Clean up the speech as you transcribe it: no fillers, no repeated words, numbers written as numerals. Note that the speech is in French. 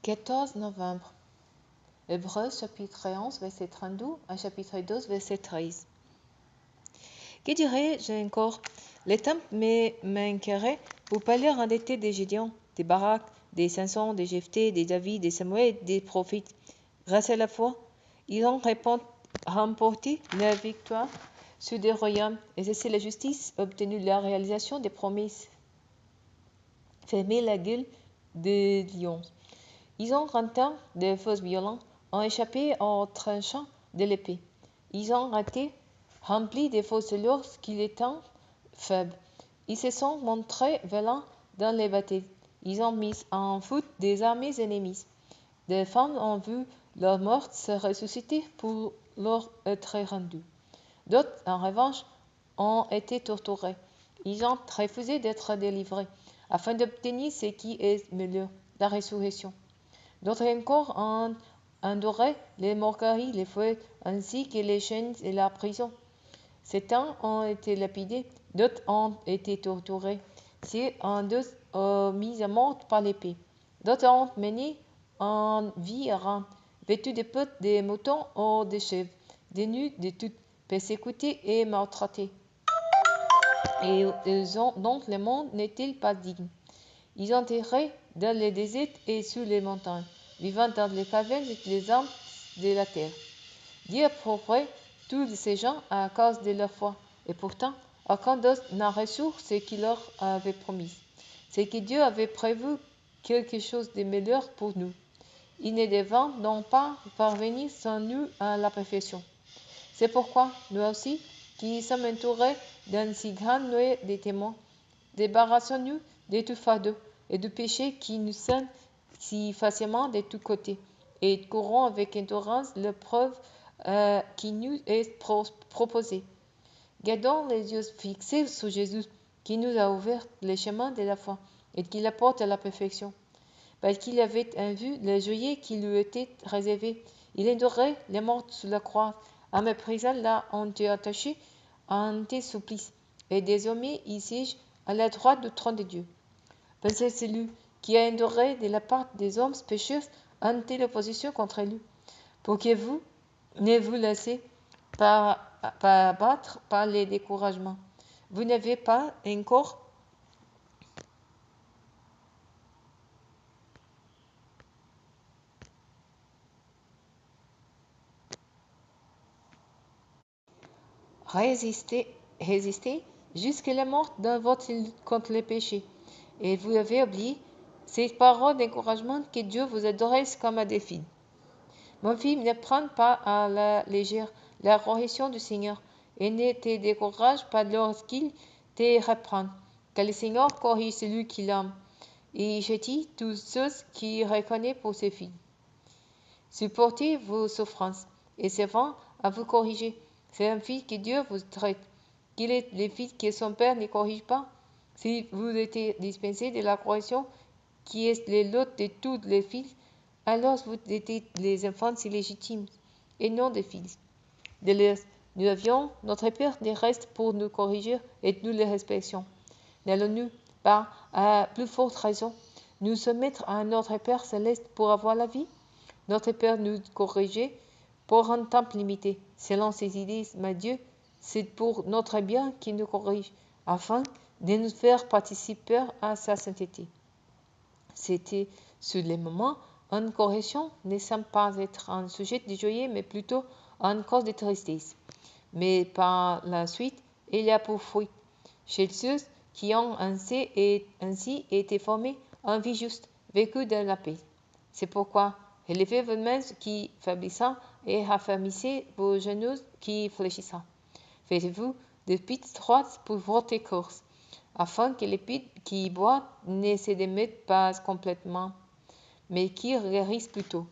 14 novembre. Hébreux chapitre 11, verset 32 à chapitre 12, verset 13. Que dirais-je encore? Les temps manqueraient pour parler en détail des Gédéon, des Barak, des Samson, des Jephthé, des David, des Samuel, des prophètes. Grâce à la foi, ils ont remporté la victoire sur des royaumes, exercé la justice, obtenu la réalisation des promesses, fermé la gueule des lions. Ils ont renté des fausses violents, ont échappé aux tranchants de l'épée. Ils ont raté, rempli des fausses lorsqu'ils étaient faibles. Ils se sont montrés violents dans les batailles. Ils ont mis en fuite des armées ennemies. Des femmes ont vu leur mort se ressusciter pour leur être rendue. D'autres, en revanche, ont été torturés. Ils ont refusé d'être délivrés, afin d'obtenir ce qui est meilleur, la résurrection. D'autres encore ont enduré les moqueries, les fouets, ainsi que les chaînes et la prison. Certains ont été lapidés, d'autres ont été torturés, d'autres mis à mort par l'épée. D'autres ont mené en vie errante, vêtus de peaux des moutons ou des chèvres, des nus de toutes, persécutés et maltraités. Et donc le monde n'est-il pas digne? Ils ont erré dans les déserts et sur les montagnes, vivant dans les cavernes et les arbres de la terre. Dieu a prouvé tous ces gens à cause de leur foi, et pourtant, aucun d'eux n'a reçu ce qu'il leur avait promis. C'est que Dieu avait prévu quelque chose de meilleur pour nous. Il ne devant donc pas parvenir sans nous à la perfection. C'est pourquoi, nous aussi, qui sommes entourés d'un si grand nuée de témoins, débarrassons-nous de tout fardeau et du péché qui nous scène si facilement de tous côtés, et courons avec endurance l'épreuve qui nous est proposée. Gardons les yeux fixés sur Jésus, qui nous a ouvert le chemin de la foi et qui l'apporte à la perfection. Parce qu'il avait en vue le joyeux qui lui était réservé, il endurait les morts sous la croix, en méprisant la honte attachée à un tel supplice, et désormais il siège à la droite du trône de Dieu. Pensez celui qui a enduré de la part des hommes pécheurs une telle opposition contre lui, pour que vous ne vous laissez pas abattre par les découragements. Vous n'avez pas encore résisté jusqu'à la mort dans votre lutte contre le péché. Et vous avez oublié ces paroles d'encouragement que Dieu vous adresse comme à des filles. Mon fils, ne prends pas à la légère la correction du Seigneur et ne te décourage pas lorsqu'il te reprend, car le Seigneur corrige celui qui l'aime et châtie tous ceux qui reconnaissent pour ses filles. Supportez vos souffrances et servant à vous corriger. C'est un fils que Dieu vous traite. Qu'il est le fils que son père ne corrige pas? Si vous êtes dispensé de la correction, qui est le lot de tous les fils, alors vous êtes les enfants illégitimes, et non des fils. De l'air, nous avions notre Père des restes pour nous corriger, et nous les respections. N'allons-nous pas, à plus forte raison, nous soumettre à notre Père céleste pour avoir la vie? Notre Père nous corrigeait pour un temps limité, selon ses idées, mais Dieu, c'est pour notre bien qu'il nous corrige, afin de nous faire participer à sa sainteté. C'était sur le moment une correction ne semble pas être un sujet de joie, mais plutôt une cause de tristesse. Mais par la suite, il y a pour fruit, chez ceux qui ont ainsi été formés en vie juste, vécu dans la paix. C'est pourquoi élevez vos mains qui faiblissent et raffermissez vos genoux qui fléchissent. Faites-vous des pieds droites pour votre course, afin que les pieds qui boivent ne se démettent pas complètement, mais qui guérissent plutôt.